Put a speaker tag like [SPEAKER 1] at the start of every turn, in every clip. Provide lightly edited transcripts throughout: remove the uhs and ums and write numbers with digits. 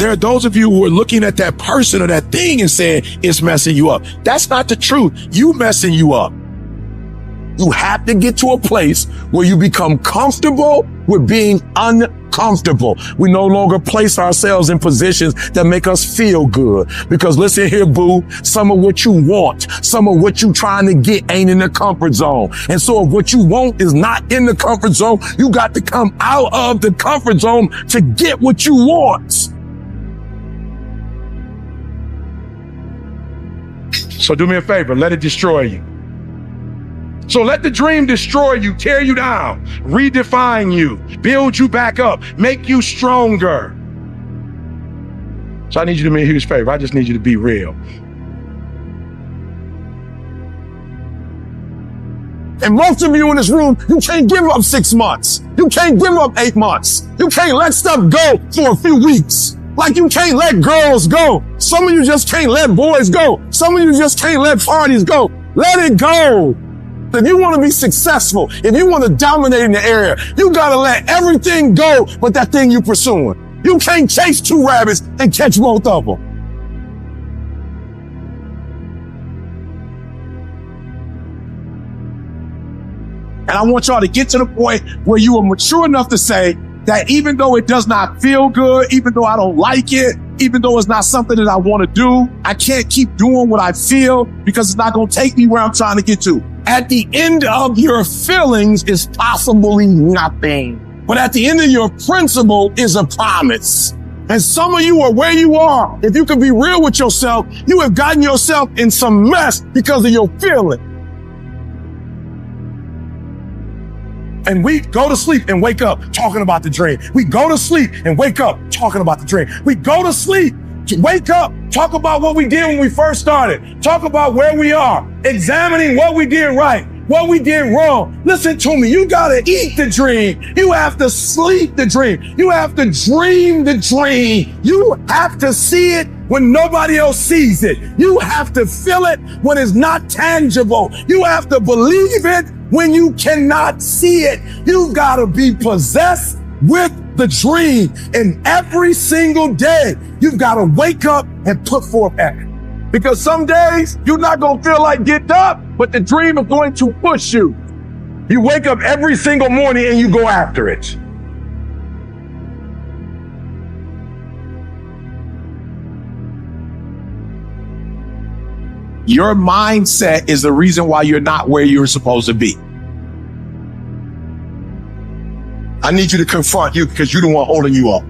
[SPEAKER 1] There are those of you who are looking at that person or that thing and saying it's messing you up. That's not the truth. You messing you up. You have to get to a place where you become comfortable with being uncomfortable. We no longer place ourselves in positions that make us feel good. Because listen here, boo, some of what you want, some of what you trying to get ain't in the comfort zone. And so if what you want is not in the comfort zone, you got to come out of the comfort zone to get what you want. So do me a favor, let it destroy you. So let the dream destroy you, tear you down, redefine you, build you back up, make you stronger. So I need you to do me a huge favor. I just need you to be real. And most of you in this room, you can't give up 6 months. You can't give up 8 months. You can't let stuff go for a few weeks. Like you can't let girls go. Some of you just can't let boys go. Some of you just can't let parties go. Let it go. If you want to be successful, if you want to dominate in the area, you got to let everything go but that thing you're pursuing. You can't chase 2 rabbits and catch both of them. And I want y'all to get to the point where you are mature enough to say that even though it does not feel good, even though I don't like it, even though it's not something that I want to do, I can't keep doing what I feel because it's not going to take me where I'm trying to get to. At the end of your feelings is possibly nothing. But at the end of your principle is a promise. And some of you are where you are. If you can be real with yourself, you have gotten yourself in some mess because of your feeling. And we go to sleep and wake up talking about the dream. We go to sleep and wake up talking about the dream. We go to sleep, wake up, talk about what we did when we first started. Talk about where we are, examining what we did right, what we did wrong. Listen to me, you gotta eat the dream. You have to sleep the dream. You have to dream the dream. You have to see it when nobody else sees it. You have to feel it when it's not tangible. You have to believe it when you cannot see it. You gotta be possessed with the dream. And every single day, you've gotta wake up and put forth effort. Because some days, you're not gonna feel like getting up, but the dream is going to push you. You wake up every single morning and you go after it. Your mindset is the reason why you're not where you're supposed to be. I need you to confront you because you're the one holding you up.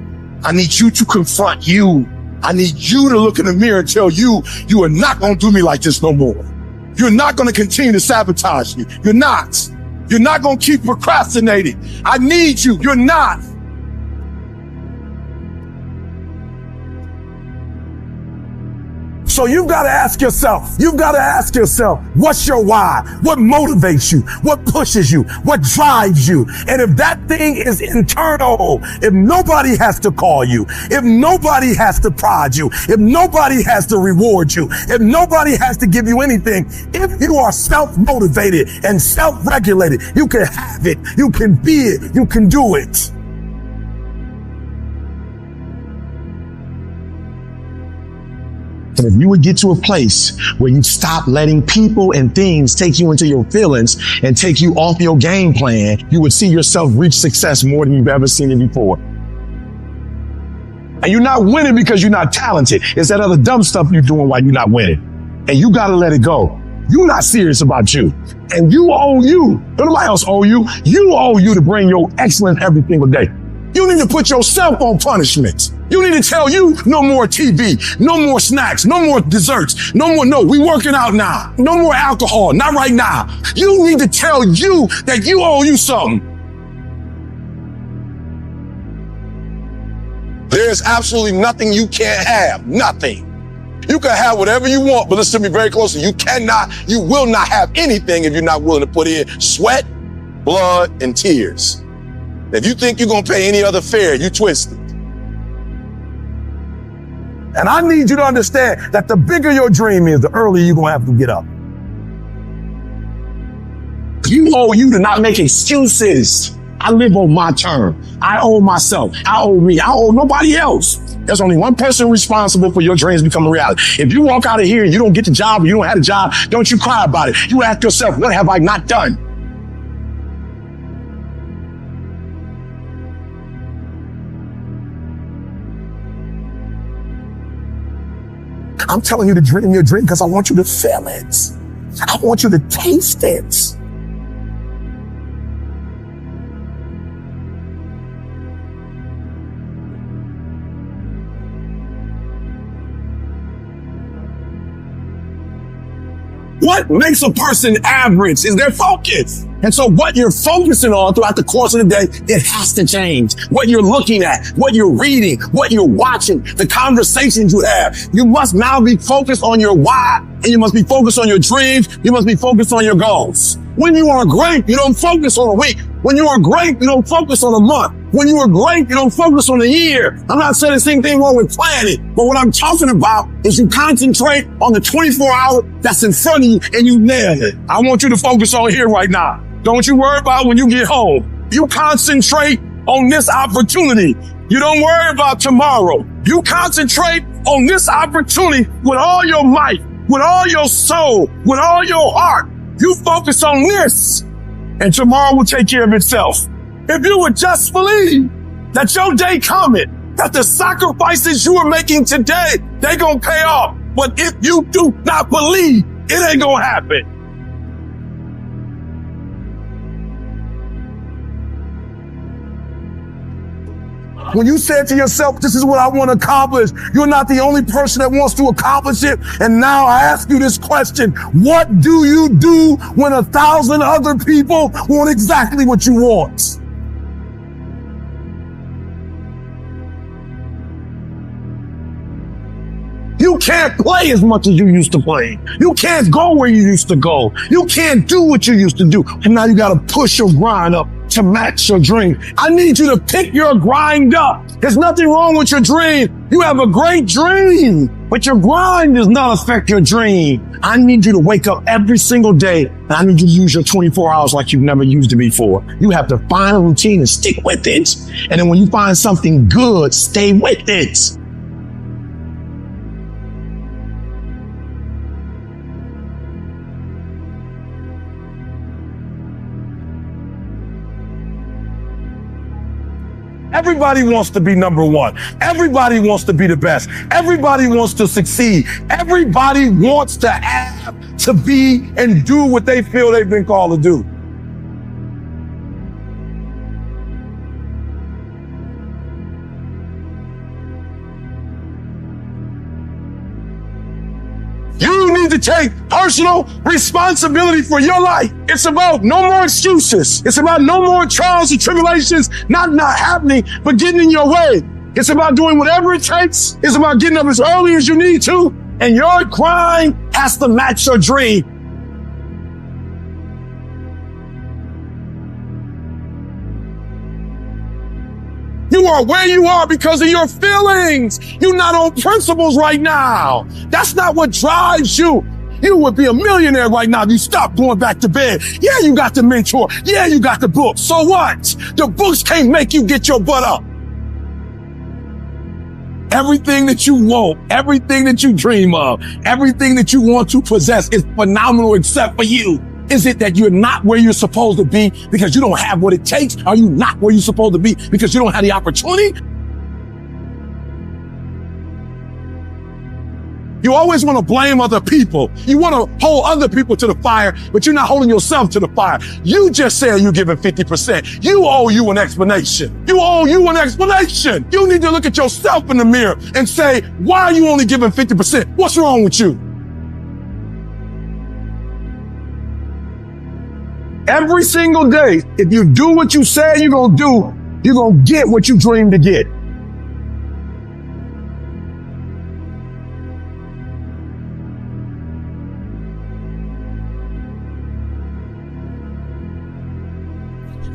[SPEAKER 1] I need you to confront you. I need you to look in the mirror and tell you, you are not going to do me like this no more. You're not going to continue to sabotage me. You're not. You're not going to keep procrastinating. I need you. You're not. So you've got to ask yourself, what's your why? What motivates you? What pushes you? What drives you? And if that thing is internal, if nobody has to call you, if nobody has to prod you, if nobody has to reward you, if nobody has to give you anything, if you are self-motivated and self-regulated, you can have it, you can be it, you can do it. And if you would get to a place where you stop letting people and things take you into your feelings and take you off your game plan, you would see yourself reach success more than you've ever seen it before. And you're not winning because you're not talented. It's that other dumb stuff you're doing while you're not winning. And you got to let it go. You're not serious about you. And you owe you. Nobody else owe you. You owe you to bring your excellence every single day. You need to put yourself on punishment. You need to tell you no more TV, no more snacks, no more desserts, no, we working out now. No more alcohol, not right now. You need to tell you that you owe you something. There's absolutely nothing you can't have, nothing. You can have whatever you want, but listen to me very closely. You will not have anything if you're not willing to put in sweat, blood, and tears. If you think you're gonna pay any other fare, you twisted. And I need you to understand that the bigger your dream is, the earlier you're gonna have to get up. You owe you to not make excuses. I live on my term. I owe myself. I owe me. I owe nobody else. There's only one person responsible for your dreams becoming reality. If you walk out of here and you don't get the job or you don't have a job, don't you cry about it. You ask yourself, what have I not done? I'm telling you to dream your dream because I want you to feel it. I want you to taste it. What makes a person average is their focus. And so what you're focusing on throughout the course of the day, it has to change. What you're looking at, what you're reading, what you're watching, the conversations you have. You must now be focused on your why, and you must be focused on your dreams. You must be focused on your goals. When you are great, you don't focus on a week. When you are great, you don't focus on a month. When you are great, you don't focus on a year. I'm not saying the same thing wrong with planning, but what I'm talking about is you concentrate on the 24 hours that's in front of you and you nail it. I want you to focus on here right now. Don't you worry about when you get home. You concentrate on this opportunity. You don't worry about tomorrow. You concentrate on this opportunity with all your might, with all your soul, with all your heart. You focus on this, and tomorrow will take care of itself. If you would just believe that your day coming, that the sacrifices you are making today, they gonna pay off. But if you do not believe, it ain't gonna happen. When you said to yourself, this is what I want to accomplish, you're not the only person that wants to accomplish it. And now I ask you this question: what do you do when 1,000 other people want exactly what you want? You can't play as much as you used to play. You can't go where you used to go. You can't do what you used to do. And now you got to push your grind up to match your dream. I need you to pick your grind up. There's nothing wrong with your dream. You have a great dream, but your grind does not affect your dream. I need you to wake up every single day, and I need you to use your 24 hours like you've never used it before. You have to find a routine and stick with it. And then when you find something good, stay with it. Everybody wants to be number one. Everybody wants to be the best. Everybody wants to succeed. Everybody wants to have, to be, and do what they feel they've been called to do. You need to take personal responsibility for your life. It's about no more excuses. It's about no more trials and tribulations not happening, but getting in your way. It's about doing whatever it takes. It's about getting up as early as you need to, and your grind has to match your dream. You are where you are because of your feelings. You're not on principles right now. That's not what drives you. You would be a millionaire right now if you stopped going back to bed. Yeah, you got the mentor. Yeah, you got the book. So what? The books can't make you get your butt up. Everything that you want, everything that you dream of, everything that you want to possess is phenomenal except for you. Is it that you're not where you're supposed to be because you don't have what it takes? Are you not where you're supposed to be because you don't have the opportunity? You always want to blame other people. You want to hold other people to the fire, but you're not holding yourself to the fire. You just said you're giving 50%. You owe you an explanation. You owe you an explanation. You need to look at yourself in the mirror and say, why are you only giving 50%? What's wrong with you? Every single day, if you do what you say you're going to do, you're going to get what you dream to get.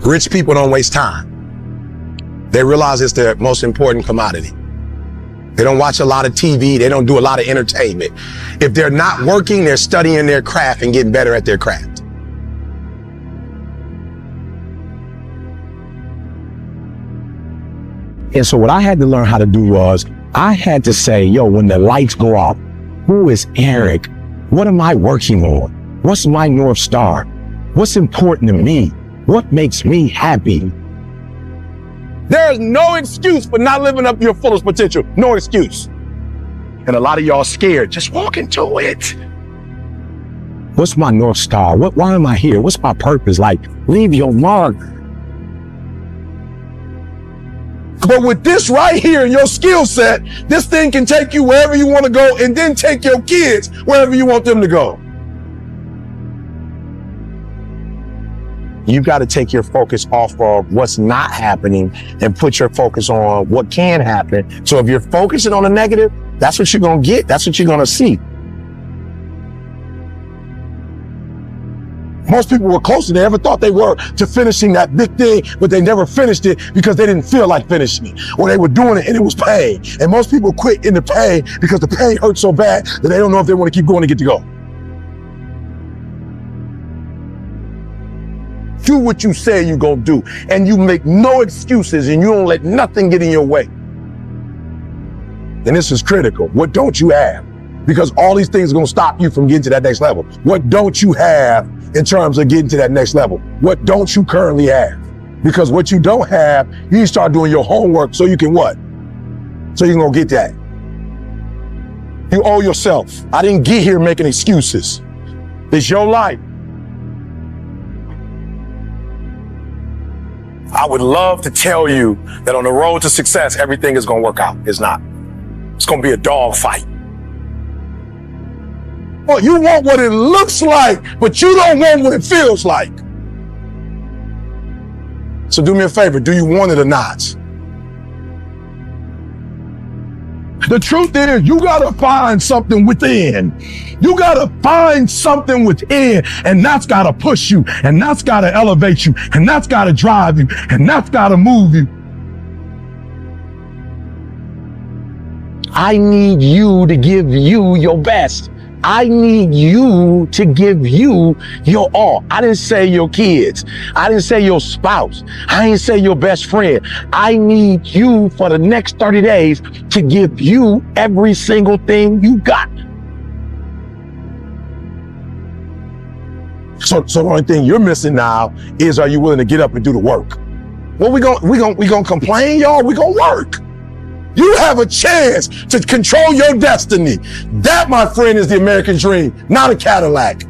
[SPEAKER 1] Rich people don't waste time. They realize it's their most important commodity. They don't watch a lot of TV. They don't do a lot of entertainment. If they're not working, they're studying their craft and getting better at their craft. And so what I had to learn how to do was,
[SPEAKER 2] I had to say, yo, when the lights go off, who is Eric? What am I working on? What's my North Star? What's important to me? What makes me happy?
[SPEAKER 1] There's no excuse for not living up to your fullest potential. No excuse. And a lot of y'all scared. Just walk into it.
[SPEAKER 2] What's my North Star? Why am I here? What's my purpose? Like, leave your mark.
[SPEAKER 1] But with this right here in your skill set, this thing can take you wherever you want to go and then take your kids wherever you want them to go. You got to take your focus off of what's not happening and put your focus on what can happen. So if you're focusing on the negative, that's what you're going to get. That's what you're going to see. Most people were closer than they ever thought they were to finishing that big thing, but they never finished it because they didn't feel like finishing it, or they were doing it and it was pain. And most people quit in the pain because the pain hurts so bad that they don't know if they want to keep going to get to go. Do what you say you're going to do, and you make no excuses, and you don't let nothing get in your way. And this is critical. What don't you have? Because all these things are going to stop you from getting to that next level. What don't you have in terms of getting to that next level? What don't you currently have? Because what you don't have, you need to start doing your homework so you can what? So you can go get that. You owe yourself. I didn't get here making excuses. It's your life. I would love to tell you that on the road to success, everything is going to work out. It's not. It's going to be a dog fight. Well, you want what it looks like, but you don't want what it feels like. So do me a favor. Do you want it or not? The truth is, you gotta find something within. You gotta find something within, and that's gotta push you, and that's gotta elevate you, and that's gotta drive you, and that's gotta move you.
[SPEAKER 2] I need you to give you your best. I need you to give you your all. I didn't say your kids. I didn't say your spouse. I didn't say your best friend. I need you for the next 30 days to give you every single thing you got. So the only thing you're missing now is, are you willing to get up and do the work? Well, we gonna complain, y'all? We gonna work. You have a chance to control your destiny. That, my friend, is the American dream, not a Cadillac.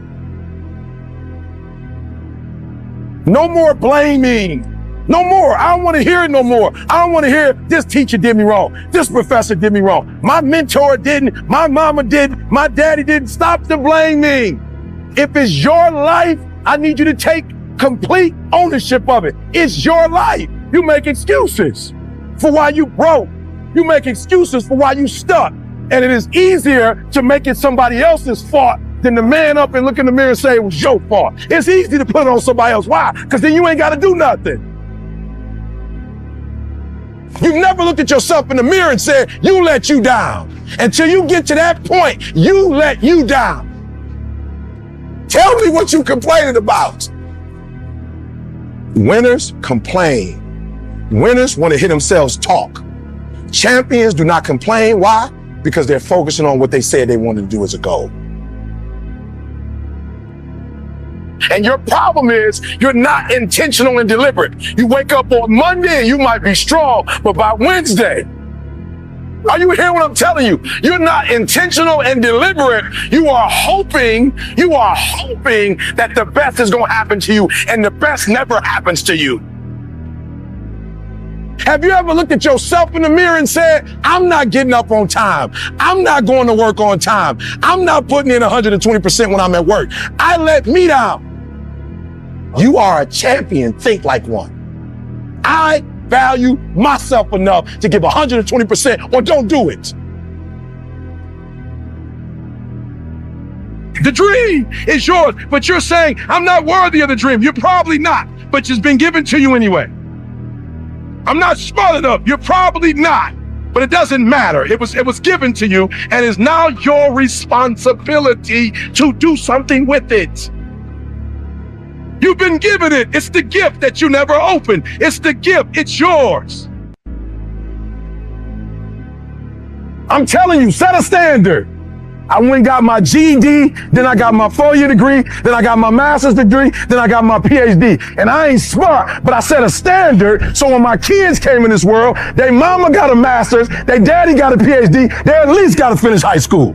[SPEAKER 2] No more blaming. No more. I don't want to hear it no more. I don't want to hear this teacher did me wrong. This professor did me wrong. My mentor didn't. My mama didn't. My daddy didn't. Stop the blaming. If it's your life, I need you to take complete ownership of it. It's your life. You make excuses for why you broke. You make excuses for why you stuck. And it is easier to make it somebody else's fault than to man up and look in the mirror and say it was your fault. It's easy to put it on somebody else. Why? Because then you ain't got to do nothing. You've never looked at yourself in the mirror and said, you let you down. Until you get to that point, you let you down. Tell me what you complaining about. Winners complain. Winners want to hear themselves talk. Champions do not complain. Why? Because they're focusing on what they said they wanted to do as a goal. And your problem is you're not intentional and deliberate. You wake up on Monday and you might be strong, but by Wednesday, are you hearing what I'm telling you? You're not intentional and deliberate. You are hoping that the best is going to happen to you, and the best never happens to you. Have you ever looked at yourself in the mirror and said, I'm not getting up on time. I'm not going to work on time. I'm not putting in 120% when I'm at work. I let me down. You are a champion. Think like one. I value myself enough to give 120% or don't do it. The dream is yours, but you're saying, I'm not worthy of the dream. You're probably not, but it's been given to you anyway. I'm not smart enough. You're probably not, but it doesn't matter. It was given to you, and it's now your responsibility to do something with it. You've been given it. It's the gift that you never opened. It's the gift. It's yours. I'm telling you, set a standard. I went and got my GED, then I got my 4-year degree, then I got my master's degree, then I got my PhD. And I ain't smart, but I set a standard so when my kids came in this world, their mama got a master's, their daddy got a PhD, they at least got to finish high school.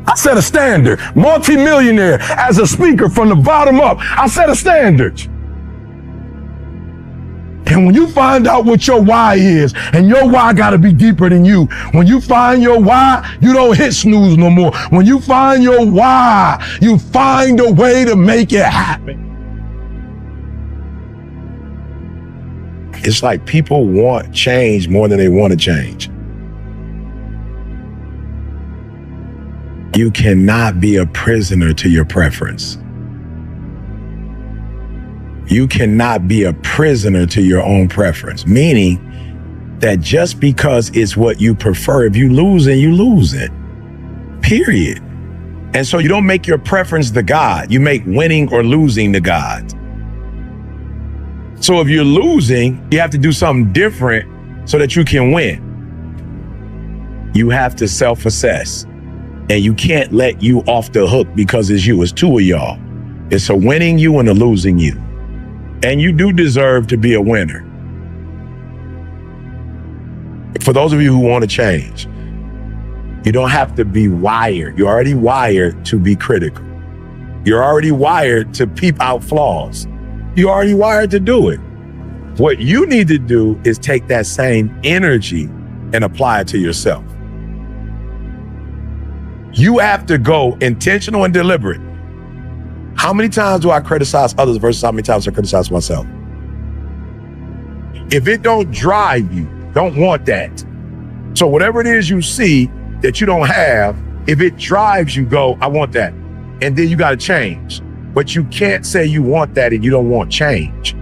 [SPEAKER 2] I set a standard. Multi-millionaire as a speaker from the bottom up. I set a standard. And when you find out what your why is, and your why gotta be deeper than you, when you find your why, you don't hit snooze no more. When you find your why, you find a way to make it happen. It's like people want change more than they want to change. You cannot be a prisoner to your preference. You cannot be a prisoner to your own preference, meaning that just because it's what you prefer, if you lose it, you lose it, period. And so you don't make your preference the God. You make winning or losing the God. So if you're losing, you have to do something different so that you can win. You have to self-assess, and you can't let you off the hook because it's you. It's two of y'all. It's a winning you and a losing you. And you do deserve to be a winner. For those of you who want to change, you don't have to be wired. You're already wired to be critical. You're already wired to peep out flaws. You're already wired to do it. What you need to do is take that same energy and apply it to yourself. You have to go intentional and deliberate. How many times do I criticize others versus how many times I criticize myself? If it don't drive you, don't want that. So whatever it is you see that you don't have, if it drives you, go, I want that. And then you got to change. But you can't say you want that and you don't want change.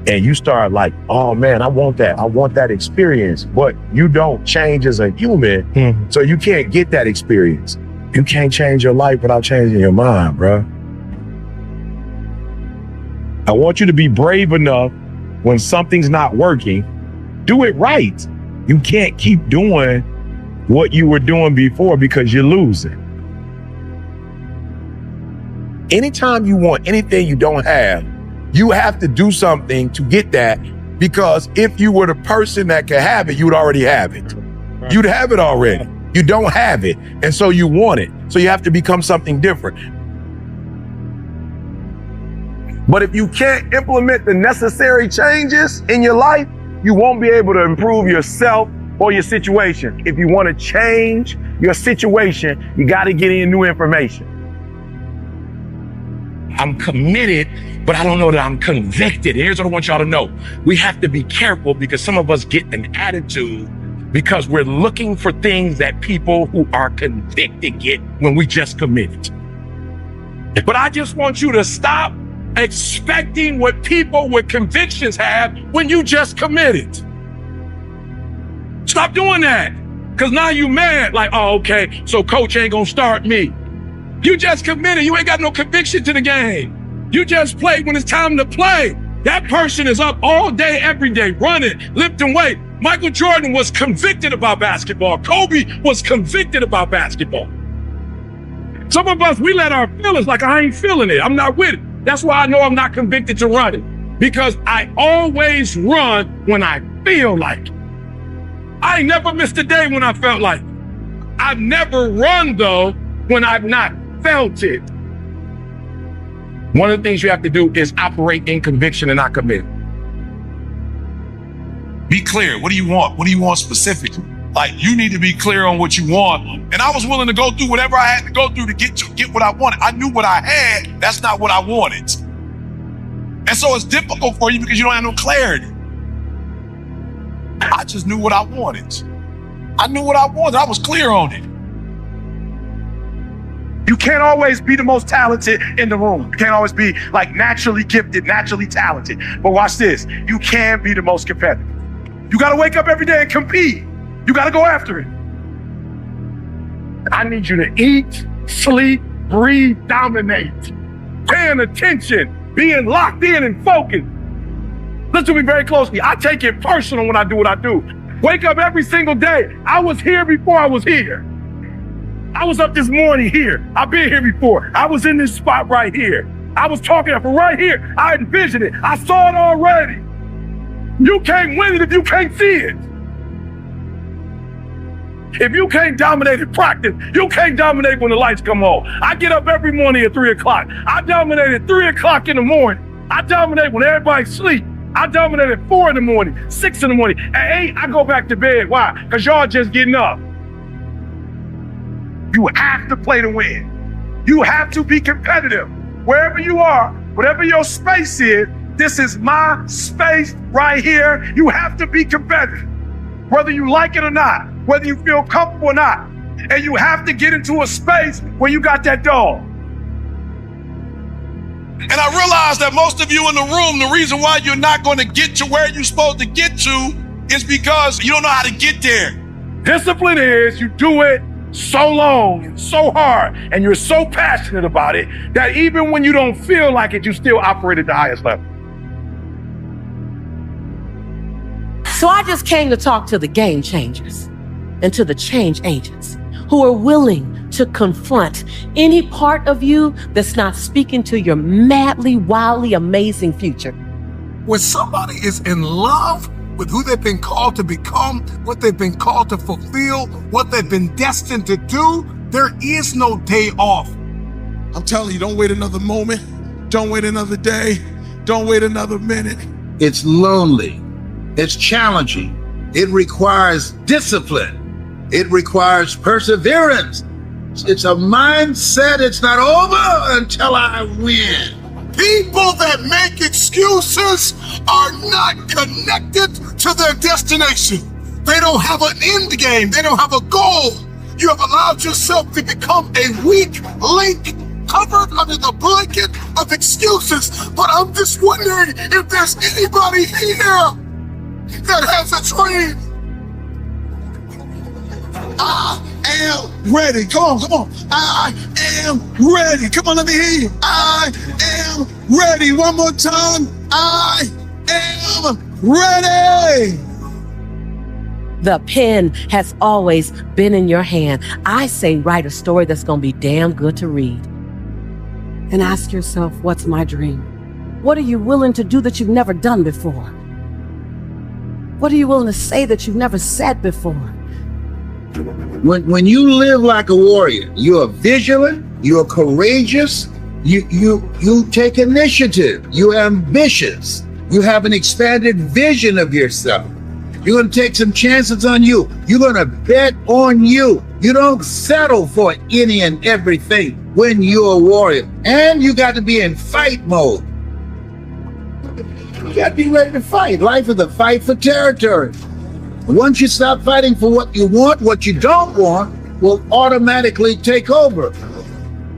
[SPEAKER 2] And you start like, oh man, I want that. I want that experience. But you don't change as a human, so you can't get that experience. You can't change your life without changing your mind, bro. I want you to be brave enough when something's not working, do it right. You can't keep doing what you were doing before because you're losing. Anytime you want anything you don't have, you have to do something to get that, because if you were the person that could have it, you'd already have it. You'd have it already. You don't have it, and so you want it. So you have to become something different. But if you can't implement the necessary changes in your life, you won't be able to improve yourself or your situation. If you want to change your situation, you got to get in new information. I'm committed, but I don't know that I'm convicted. Here's what I want y'all to know. We have to be careful because some of us get an attitude because we're looking for things that people who are convicted get when we just committed. But I just want you to stop expecting what people with convictions have when you just committed. Stop doing that. Because now you mad, like, oh, okay, so coach ain't gonna start me. You just committed. You ain't got no conviction to the game. You just played when it's time to play. That person is up all day, every day, running, lifting weight. Michael Jordan was convicted about basketball. Kobe was convicted about basketball. Some of us, we let our feelings, like, I ain't feeling it. I'm not with it. That's why I know I'm not convicted to run it. Because I always run when I feel like it. I ain't never missed a day when I felt like it. I've never run, though, when I've not felt it. One of the things you have to do is operate in conviction and not commit.
[SPEAKER 1] Be clear. What do you want? What do you want specifically? Like, you need to be clear on what you want. And I was willing to go through whatever I had to go through to get what I wanted. I knew what I had. That's not what I wanted. And so it's difficult for you because you don't have no clarity. I just knew what I wanted. I knew what I wanted. I was clear on it. You can't always be the most talented in the room. You can't always be like naturally gifted, naturally talented. But watch this. You can be the most competitive. You got to wake up every day and compete. You got to go after it. I need you to eat, sleep, breathe, dominate. Paying attention, being locked in and focused. Listen to me very closely. I take it personal when I do what I do.
[SPEAKER 2] Wake up every single day. I was here before I was here. I was up this morning here. I've been here before. I was in this spot right here. I was talking from right here. I envisioned it. I saw it already. You can't win it if you can't see it. If you can't dominate in practice, you can't dominate when the lights come on. I get up every morning at 3 o'clock. I dominate at 3 o'clock in the morning. I dominate when everybody's asleep. I dominate at 4 in the morning, 6 in the morning. At 8, I go back to bed. Why? Because y'all just getting up. You have to play to win. You have to be competitive. Wherever you are, whatever your space is, this is my space right here. You have to be competitive, whether you like it or not, whether you feel comfortable or not. And you have to get into a space where you got that dog.
[SPEAKER 3] And I realize that most of you in the room, the reason why you're not going to get to where you're supposed to get to is because you don't know how to get there.
[SPEAKER 2] Discipline is you do it so long and so hard and you're so passionate about it that even when you don't feel like it, you still operate at the highest level.
[SPEAKER 4] So I just came to talk to the game changers and to the change agents who are willing to confront any part of you that's not speaking to your madly, wildly amazing future.
[SPEAKER 5] When somebody is in love with who they've been called to become, what they've been called to fulfill, what they've been destined to do, there is no day off.
[SPEAKER 3] I'm telling you, don't wait another moment. Don't wait another day. Don't wait another minute.
[SPEAKER 6] It's lonely. It's challenging. It requires discipline. It requires perseverance. It's a mindset. It's not over until I win.
[SPEAKER 5] People that make excuses are not connected to their destination. They don't have an end game. They don't have a goal. You have allowed yourself to become a weak link covered under the blanket of excuses. But I'm just wondering if there's anybody here that has a dream.
[SPEAKER 3] I am ready. Come on. I am ready. Come on, let me hear you. I am ready. One more time. I am ready.
[SPEAKER 4] The pen has always been in your hand. I say write a story that's going to be damn good to read. And ask yourself, what's my dream? What are you willing to do that you've never done before? What are you willing to say that you've never said before?
[SPEAKER 6] When you live like a warrior, you are vigilant, you are courageous, you take initiative, you're ambitious, you have an expanded vision of yourself. You're going to take some chances on you. You're going to bet on you. You don't settle for any and everything when you're a warrior. And you got to be in fight mode. You got to be ready to fight. Life is a fight for territory. Once you stop fighting for what you want, what you don't want will automatically take over.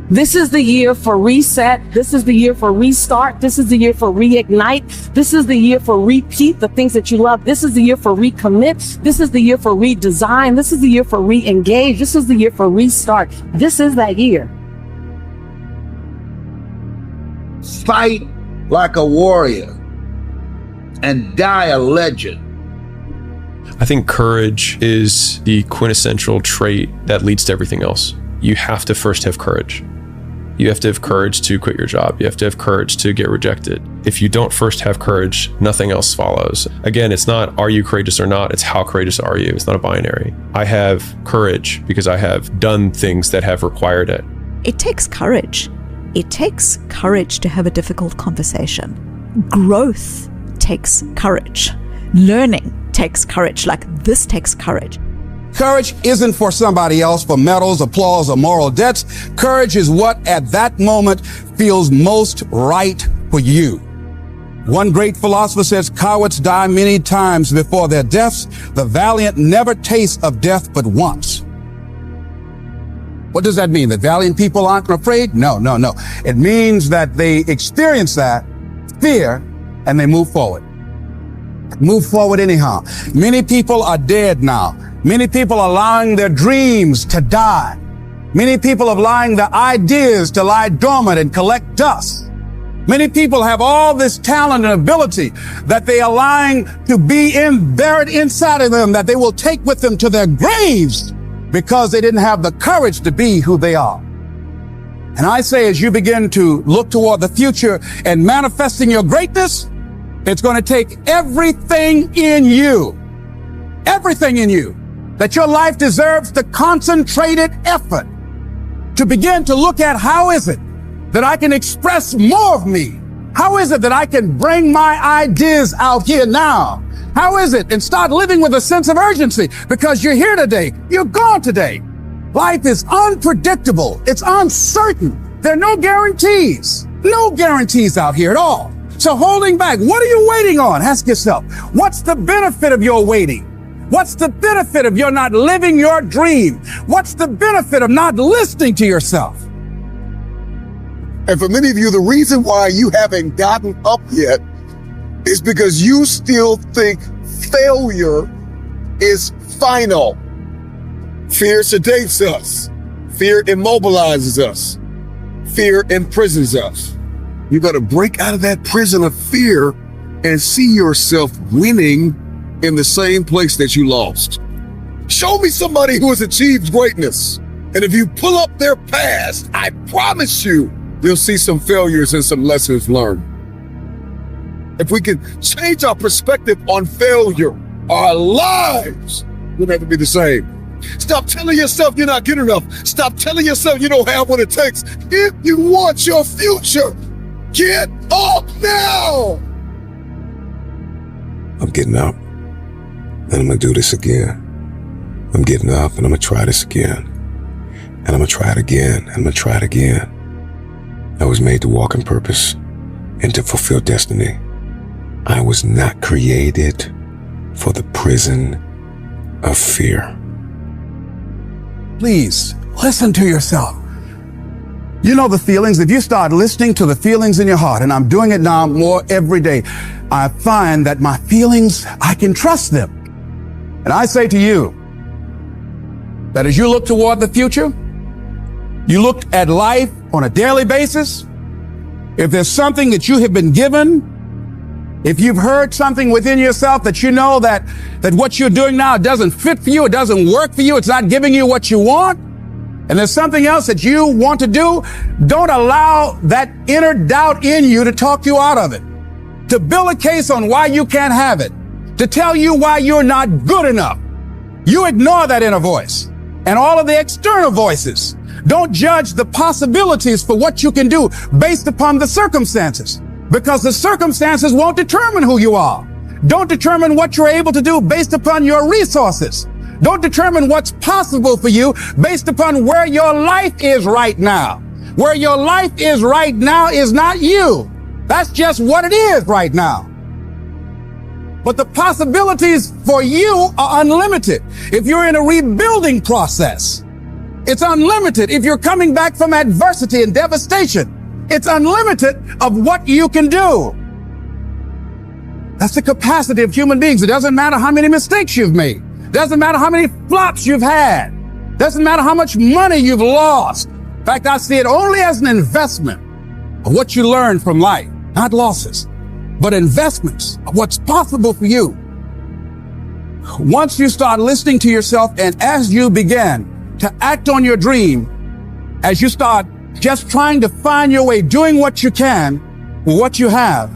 [SPEAKER 4] This is the year for reset. This is the year for restart. This is the year for reignite. This is the year for repeat the things that you love. This is the year for recommit. This is the year for redesign. This is the year for re-engage. This is the year for restart. This is that year.
[SPEAKER 6] Fight like a warrior and die a legend.
[SPEAKER 7] I think courage is the quintessential trait that leads to everything else. You have to first have courage. You have to have courage to quit your job. You have to have courage to get rejected. If you don't first have courage, nothing else follows. Again, it's not are you courageous or not, it's how courageous are you. It's not a binary. I have courage because I have done things that have required it.
[SPEAKER 8] It takes courage. It takes courage to have a difficult conversation. Growth takes courage. Learning takes courage. Like this takes courage.
[SPEAKER 9] Courage isn't for somebody else for medals, applause, or moral debts. Courage is what at that moment feels most right for you. One great philosopher says, cowards die many times before their deaths. The valiant never taste of death but once. What does that mean? That valiant people aren't afraid? No. It means that they experience that fear and they move forward. Move forward anyhow. Many people are dead now. Many people are allowing their dreams to die. Many people are allowing their ideas to lie dormant and collect dust. Many people have all this talent and ability that they are allowing to be buried inside of them, that they will take with them to their graves because they didn't have the courage to be who they are. And I say, as you begin to look toward the future and manifesting your greatness, it's going to take everything in you, that your life deserves the concentrated effort to begin to look at how is it that I can express more of me? How is it that I can bring my ideas out here now? How is it? And start living with a sense of urgency, because you're here today, you're gone today. Life is unpredictable. It's uncertain. There are no guarantees out here at all. So holding back, what are you waiting on? Ask yourself, what's the benefit of your waiting? What's the benefit of your not living your dream? What's the benefit of not listening to yourself?
[SPEAKER 3] And for many of you, the reason why you haven't gotten up yet is because you still think failure is final. Fear sedates us. Fear immobilizes us. Fear imprisons us. You got to break out of that prison of fear and see yourself winning in the same place that you lost. Show me somebody who has achieved greatness. And if you pull up their past, I promise you'll see some failures and some lessons learned. If we can change our perspective on failure, our lives will never be the same. Stop telling yourself you're not good enough. Stop telling yourself you don't have what it takes. If you want your future, get up now.
[SPEAKER 10] I'm getting up, and I'm gonna do this again. I'm getting up, and I'm gonna try this again. And I'm gonna try it again, and I'm gonna try it again. I was made to walk in purpose and to fulfill destiny. I was not created for the prison of fear.
[SPEAKER 9] Please listen to yourself. You know the feelings. If you start listening to the feelings in your heart, and I'm doing it now more every day, I find that my feelings, I can trust them. And I say to you that as you look toward the future, you look at life on a daily basis. If there's something that you have been given, if you've heard something within yourself that you know that what you're doing now doesn't fit for you, it doesn't work for you, it's not giving you what you want, and there's something else that you want to do, don't allow that inner doubt in you to talk you out of it, to build a case on why you can't have it, to tell you why you're not good enough. You ignore that inner voice and all of the external voices. Don't judge the possibilities for what you can do based upon the circumstances, because the circumstances won't determine who you are. Don't determine what you're able to do based upon your resources. Don't determine what's possible for you based upon where your life is right now. Where your life is right now is not you. That's just what it is right now. But the possibilities for you are unlimited. If you're in a rebuilding process, it's unlimited. If you're coming back from adversity and devastation, it's unlimited of what you can do. That's the capacity of human beings. It doesn't matter how many mistakes you've made. It doesn't matter how many flops you've had. It doesn't matter how much money you've lost. In fact, I see it only as an investment of what you learn from life, not losses, but investments of what's possible for you. Once you start listening to yourself, and as you begin to act on your dream, as you start just trying to find your way, doing what you can with what you have,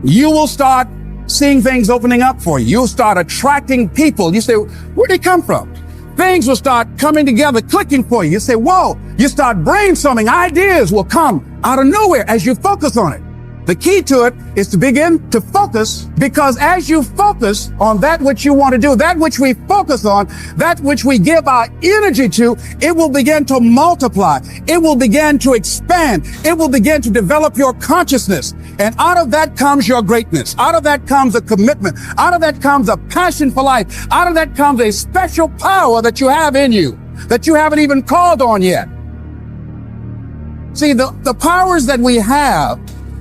[SPEAKER 9] you will start seeing things opening up for you. You'll start attracting people. You say, where'd they come from? Things will start coming together, clicking for you. You say, whoa, you start brainstorming. Ideas will come out of nowhere as you focus on it. The key to it is to begin to focus, because as you focus on that which you want to do, that which we focus on, that which we give our energy to, it will begin to multiply. It will begin to expand. It will begin to develop your consciousness. And out of that comes your greatness. Out of that comes a commitment. Out of that comes a passion for life. Out of that comes a special power that you have in you that you haven't even called on yet. See, the powers that we have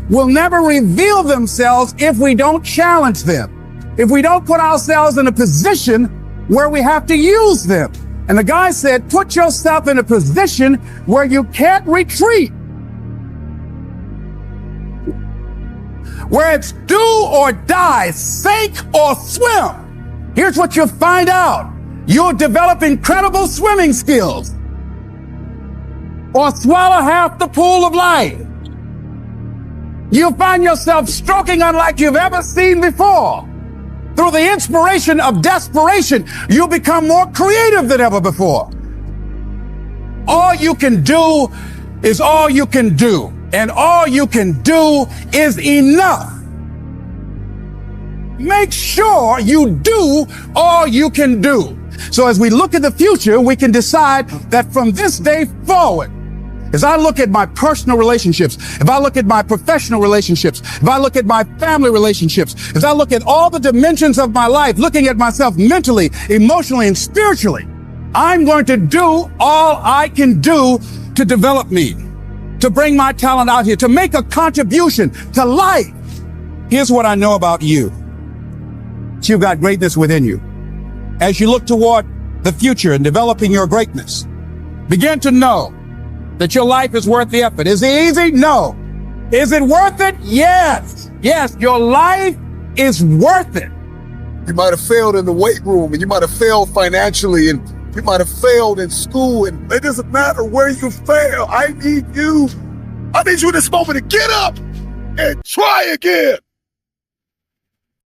[SPEAKER 9] will never reveal themselves if we don't challenge them, if we don't put ourselves in a position where we have to use them. And the guy said, put yourself in a position where you can't retreat. where it's do or die, sink or swim. Here's what you'll find out. You'll develop incredible swimming skills, or swallow half the pool of life. You'll find yourself stroking unlike you've ever seen before. Through the inspiration of desperation, you'll become more creative than ever before. All you can do is all you can do, and all you can do is enough. Make sure you do all you can do. So as we look at the future, we can decide that from this day forward, as I look at my personal relationships, if I look at my professional relationships, if I look at my family relationships, as I look at all the dimensions of my life, looking at myself mentally, emotionally, and spiritually, I'm going to do all I can do to develop me, to bring my talent out here, to make a contribution to life. Here's what I know about you. You've got greatness within you. As you look toward the future and developing your greatness, begin to know that your life is worth the effort. Is it easy? No. Is it worth it? Yes. Yes, your life is worth it.
[SPEAKER 5] You might have failed in the weight room, and you might have failed financially, and you might have failed in school, and it doesn't matter where you fail. I need you in this moment to get up and try again.